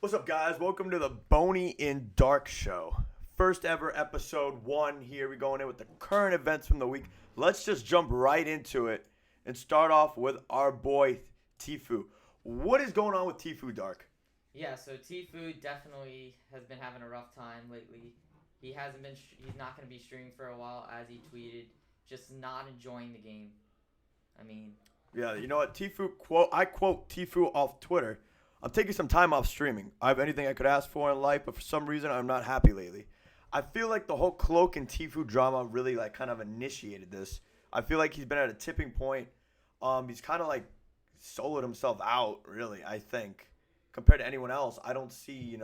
What's up, guys? Welcome to the Boney in Dark Show. First ever episode 1 here. We're going in with the current events from the week. Let's just jump right into it and start off with our boy Tfue. What is going on with Tfue, Dark? Yeah, so Tfue definitely has been having a rough time lately. He's not going to be streaming for a while, as he tweeted, just not enjoying the game. I mean, Yeah, you know what? I quote Tfue off Twitter. I'm taking some time off streaming. I have anything I could ask for in life, but for some reason, I'm not happy lately. I feel like the whole Cloak and Tfue drama really kind of initiated this. I feel like he's been at a tipping point. He's kind of soloed himself out, really, I think. Compared to anyone else, I don't see,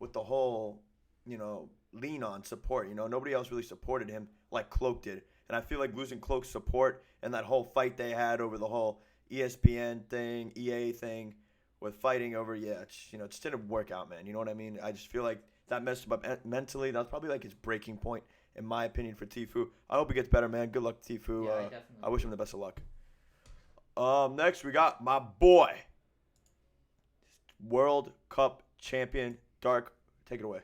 with the whole, lean on support. Nobody else really supported him like Cloak did. And I feel like losing Cloak's support and that whole fight they had over the whole ESPN thing, EA thing, with fighting over, it just didn't work out, man. You know what I mean? I just feel like that messed him up mentally. That's probably his breaking point, in my opinion, for Tfue. I hope he gets better, man. Good luck, Tfue. yeah, definitely. I wish him the best of luck. Next, we got my boy, World Cup champion, Dark. Take it away.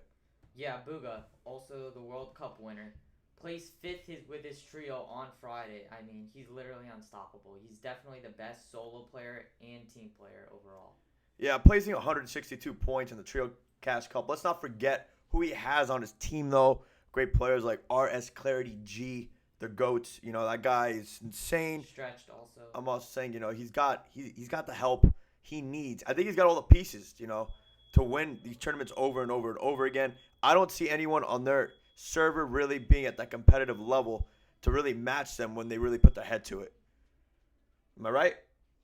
Yeah, Booga, also the World Cup winner, placed fifth with his trio on Friday. I mean, he's literally unstoppable. He's definitely the best solo player and team player overall. Yeah, placing 162 points in the Trio Cask Cup. Let's not forget who he has on his team, though. Great players like RS ClarityG, the GOATs. That guy is insane. Stretched also. I'm also saying, he's got the help he needs. I think he's got all the pieces, to win these tournaments over and over and over again. I don't see anyone on their server really being at that competitive level to really match them when they really put their head to it. Am I right?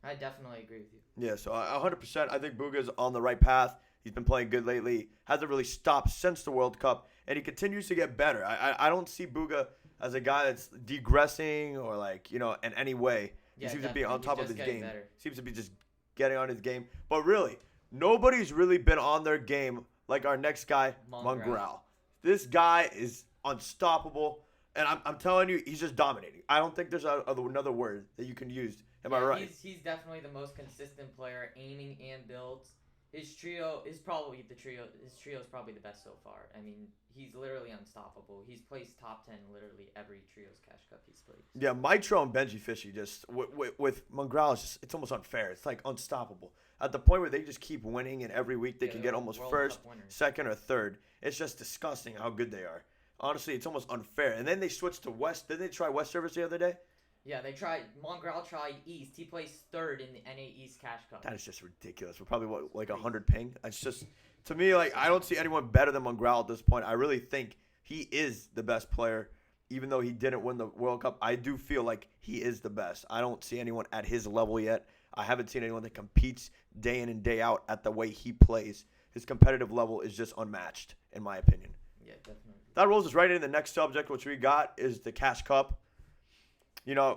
I definitely agree with you. Yeah, so 100%. I think Booga's on the right path. He's been playing good lately. Hasn't really stopped since the World Cup, and he continues to get better. I don't see Booga as a guy that's degressing or in any way. He seems to be on top of his game. Better. Seems to be just getting on his game. But really, nobody's really been on their game like our next guy, Mongrel. This guy is unstoppable, and I'm telling you, he's just dominating. I don't think there's another word that you can use. Am I right? He's definitely the most consistent player, aiming and builds. His trio is probably the trio. His trio is probably the best so far. I mean, he's literally unstoppable. He's placed top 10 literally every Trios Cash Cup he's played. Yeah, Mitro and Benji Fishy just with Mongrel, it's almost unfair. It's unstoppable. At the point where they just keep winning, and every week they can get almost first, second, or third. It's just disgusting how good they are. Honestly, it's almost unfair. And then they switched to West. Didn't they try West servers the other day? Yeah, Mongrel tried East. He placed third in the NA East Cash Cup. That is just ridiculous. We're probably, 100 ping? It's just, to me, I don't see anyone better than Mongrel at this point. I really think he is the best player. Even though he didn't win the World Cup, I do feel like he is the best. I don't see anyone at his level yet. I haven't seen anyone that competes day in and day out at the way he plays. His competitive level is just unmatched, in my opinion. Yeah, definitely. That rolls us right into the next subject, which we got is the Cash Cup.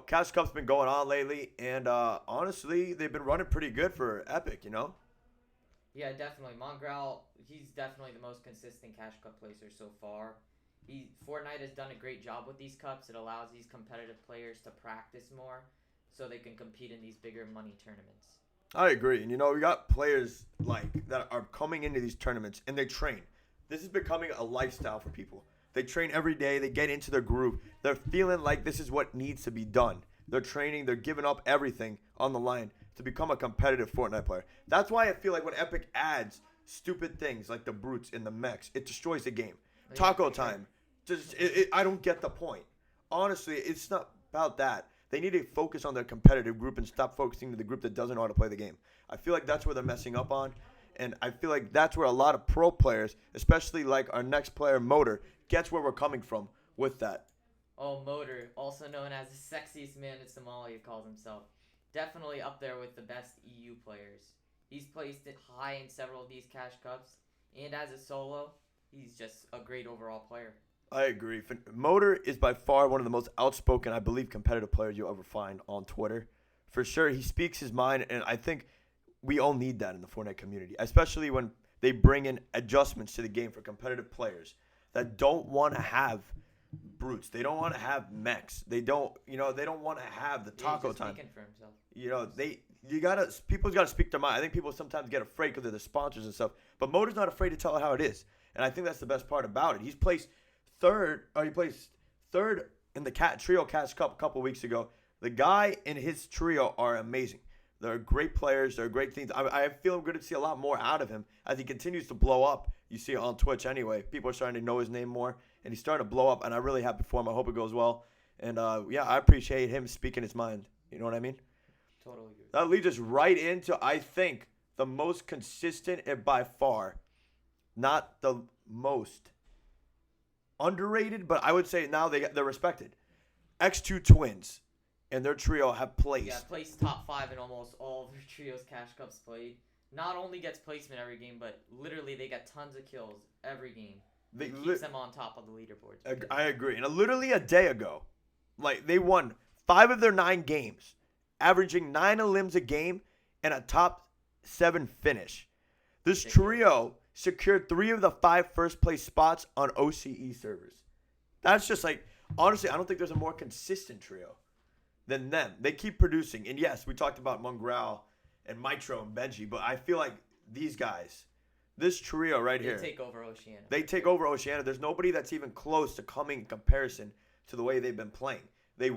Cash Cup's been going on lately, and honestly, they've been running pretty good for Epic, Yeah, definitely. Mongrel, he's definitely the most consistent Cash Cup placer so far. Fortnite has done a great job with these cups. It allows these competitive players to practice more so they can compete in these bigger money tournaments. I agree. And, we got players that are coming into these tournaments, and they train. This is becoming a lifestyle for people. They train every day. They get into their groove. They're feeling like this is what needs to be done. They're training. They're giving up everything on the line to become a competitive Fortnite player. That's why I feel like when Epic adds stupid things like the brutes and the mechs, it destroys the game. Taco time. I don't get the point. Honestly, it's not about that. They need to focus on their competitive group and stop focusing on the group that doesn't know how to play the game. I feel like that's where they're messing up on. And I feel like that's where a lot of pro players, especially like our next player, Motor, gets where we're coming from with that. Oh, Motor, also known as the sexiest man in Somalia, he calls himself. Definitely up there with the best EU players. He's placed it high in several of these Cash Cups. And as a solo, he's just a great overall player. I agree. Motor is by far one of the most outspoken, I believe, competitive players you'll ever find on Twitter. For sure, he speaks his mind, and I think we all need that in the Fortnite community, especially when they bring in adjustments to the game for competitive players that don't want to have brutes. They don't want to have mechs. They don't want to have the taco time. For himself. people's gotta speak their mind. I think people sometimes get afraid because of the sponsors and stuff. But Motor's not afraid to tell it how it is, and I think that's the best part about it. He placed third in the trio Cask Cup a couple weeks ago. The guy and his trio are amazing. They're great players. They're great things. I feel good to see a lot more out of him as he continues to blow up. You see it on Twitch anyway. People are starting to know his name more, and he's starting to blow up, and I'm really happy for him. I hope it goes well. And, I appreciate him speaking his mind. You know what I mean? Totally agree. That leads us right into, I think, the most consistent and by far, not the most underrated, but I would say now they're respected. X2 Twins and their trio have placed. Yeah, placed top 5 in almost all of their trios Cash Cups played. Not only gets placement every game, but literally they get tons of kills every game. It keeps them on top of the leaderboards. I agree. And literally a day ago, they won 5 of their 9 games, averaging 9 elims a game and a top 7 finish. This trio secured 3 of the 5 first-place spots on OCE servers. That's just honestly, I don't think there's a more consistent trio than them. They keep producing. And yes, we talked about Mongrel and Mitro and Benji, but I feel like these guys, this trio right here. They take over Oceania. They take over Oceania. There's nobody that's even close to coming in comparison to the way they've been playing. They're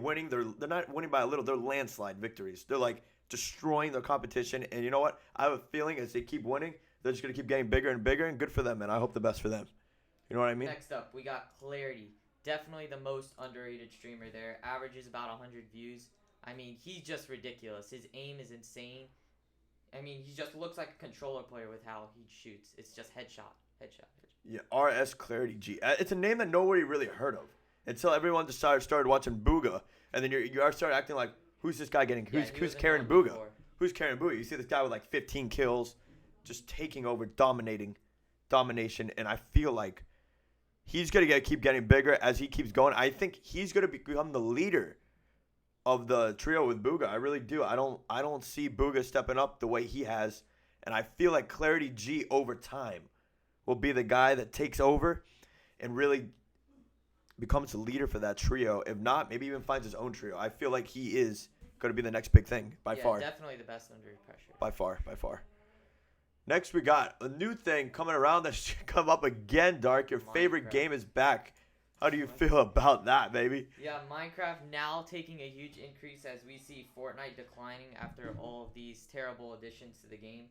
not winning by a little. They're landslide victories. They're destroying their competition. And you know what? I have a feeling as they keep winning, they're just going to keep getting bigger and bigger, and good for them, and I hope the best for them. You know what I mean? Next up, we got Clarity. Definitely the most underrated streamer there. Averages about 100 views. I mean, he's just ridiculous. His aim is insane. I mean, he just looks like a controller player with how he shoots. It's just headshot. Yeah, RS ClarityG. It's a name that nobody really heard of until everyone started watching Booga, and then you started acting like, who's this guy getting? Who's carrying Booga? Who's carrying Booga? You see this guy with 15 kills, just taking over, domination, and I feel like he's gonna keep getting bigger as he keeps going. I think he's gonna become the leader of the trio with Booga. I really do. I don't see Booga stepping up the way he has, and I feel like ClarityG over time will be the guy that takes over and really becomes the leader for that trio. If not, maybe even finds his own trio. I feel like he is going to be the next big thing by far. Definitely the best under pressure. By far. Next, we got a new thing coming around that should come up again, Dark. Your favorite game is back. How do you feel about that, baby? Yeah, Minecraft now taking a huge increase as we see Fortnite declining after all of these terrible additions to the game.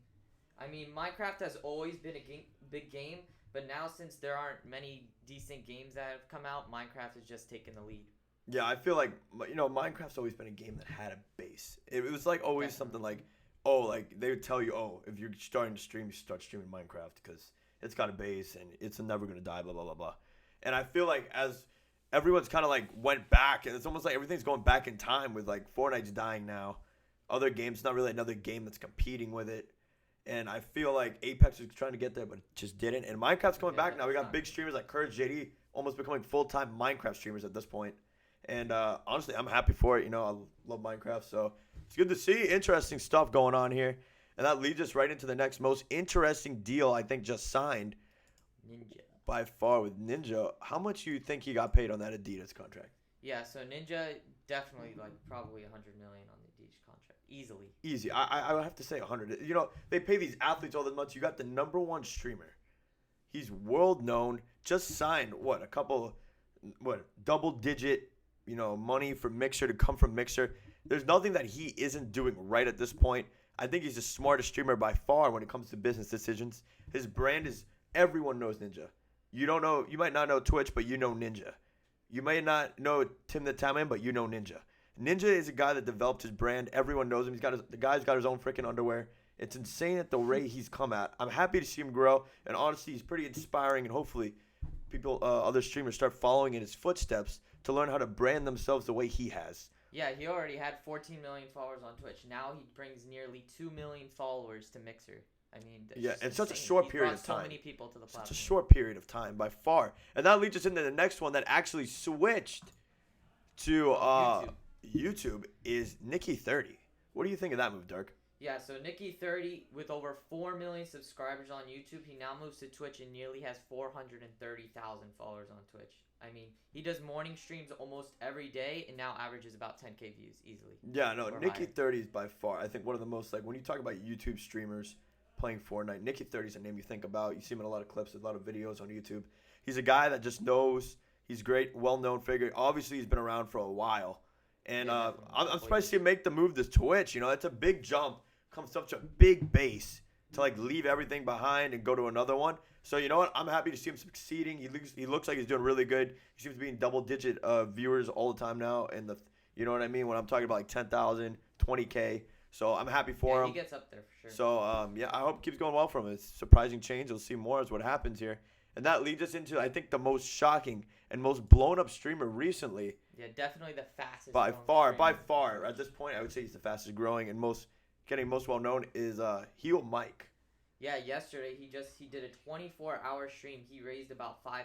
I mean, Minecraft has always been a big game, but now since there aren't many decent games that have come out, Minecraft has just taken the lead. Yeah, I feel like, Minecraft's always been a game that had a base. It was always something they would tell you, if you're starting to stream, you start streaming Minecraft because it's got a base and it's never going to die, blah, blah, blah, blah. And I feel like as everyone's kind of went back, and it's almost like everything's going back in time with Fortnite's dying now. Other games, not really another game that's competing with it. And I feel like Apex was trying to get there, but just didn't. And Minecraft's coming back now. We got big streamers like Courage JD almost becoming full-time Minecraft streamers at this point. And honestly, I'm happy for it. I love Minecraft, so it's good to see. Interesting stuff going on here. And that leads us right into the next most interesting deal I think just signed. Ninja. By far with Ninja. How much do you think he got paid on that Adidas contract? Yeah, so Ninja definitely probably $100 million on the Adidas contract. Easy. I would have to say 100. They pay these athletes all this much. You got the number 1 streamer. He's world known. Just signed double digit, money for Mixer to come from Mixer. There's nothing that he isn't doing right at this point. I think he's the smartest streamer by far when it comes to business decisions. His brand is, everyone knows Ninja. You might not know Twitch, but you know Ninja. You may not know Tim the Tatman, but you know Ninja. Ninja is a guy that developed his brand. Everyone knows him. The guy's got his own freaking underwear. It's insane at the rate he's come at. I'm happy to see him grow, and honestly, he's pretty inspiring, and hopefully other streamers start following in his footsteps to learn how to brand themselves the way he has. Yeah, he already had 14 million followers on Twitch. Now he brings nearly 2 million followers to Mixer. I mean, it's such a short period of time. So many people to the platform. Such a short period of time by far. And that leads us into the next one that actually switched to YouTube is Nikki 30. What do you think of that move, Dirk? Yeah, so Nikki30, with over 4 million subscribers on YouTube, he now moves to Twitch and nearly has 430,000 followers on Twitch. I mean, he does morning streams almost every day and now averages about 10K views easily. Yeah, no, Nikki30 is by far, I think, one of the most, like, when you talk about YouTube streamers playing Fortnite, Nikki30 is a name you think about. You see him in a lot of clips, a lot of videos on YouTube. He's a guy that just knows. He's great, well-known figure. Obviously, he's been around for a while. And I'm surprised to see him make the move to Twitch. You know, it's a big jump. Comes such a big base to, like, leave everything behind and go to another one. So, you know what? I'm happy to see him succeeding. He looks like he's doing really good. He seems to be in double-digit viewers all the time now. And you know what I mean? When I'm talking about, like, 10,000, 20K. So, I'm happy for him. He gets up there for sure. So, yeah, I hope it keeps going well for him. It's a surprising change. We'll see more as what happens here. And that leads us into, I think, the most shocking and most blown-up streamer recently. Yeah, definitely the fastest. By far. At this point, I would say he's the fastest growing and getting most well-known is HellMike. Yeah, yesterday he did a 24-hour stream. He raised about $5,000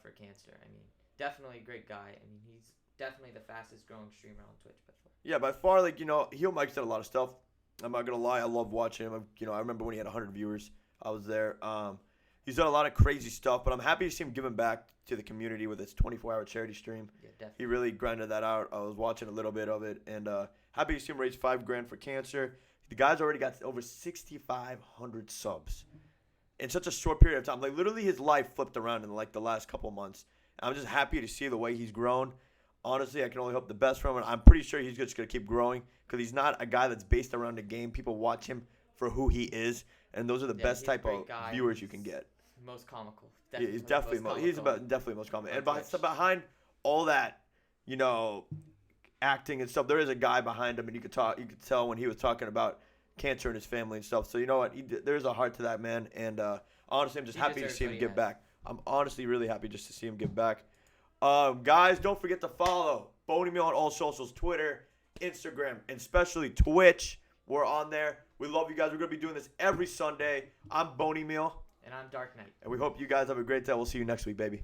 for cancer. I mean, definitely a great guy. I mean, he's definitely the fastest growing streamer on Twitch by far. Yeah, by far, like, you know, HellMike's done a lot of stuff. I'm not going to lie. I love watching him. You know, I remember when he had 100 viewers. I was there. He's done a lot of crazy stuff, but I'm happy to see him giving back to the community with his 24-hour charity stream. Yeah, definitely. He really grinded that out. I was watching a little bit of it, and happy to see him raise $5,000 for cancer. The guy's already got over 6,500 subs in such a short period of time. Like, literally, his life flipped around in, like, the last couple of months. I'm just happy to see the way he's grown. Honestly, I can only hope the best from him. I'm pretty sure he's just going to keep growing because he's not a guy that's based around the game. People watch him for who he is, and those are the best type of viewers you can get. Most comical. He's definitely most comical. And behind all that, you know, acting and stuff, there is a guy behind him, and you could tell when he was talking about cancer and his family and stuff. So you know what? There's a heart to that man, and honestly, I'm just happy to see him give back. I'm honestly really happy just to see him give back. Guys, don't forget to follow Boneymeal on all socials, Twitter, Instagram, and especially Twitch. We're on there. We love you guys. We're going to be doing this every Sunday. I'm Boneymeal. And I'm Dark Knight. And we hope you guys have a great day. We'll see you next week, baby.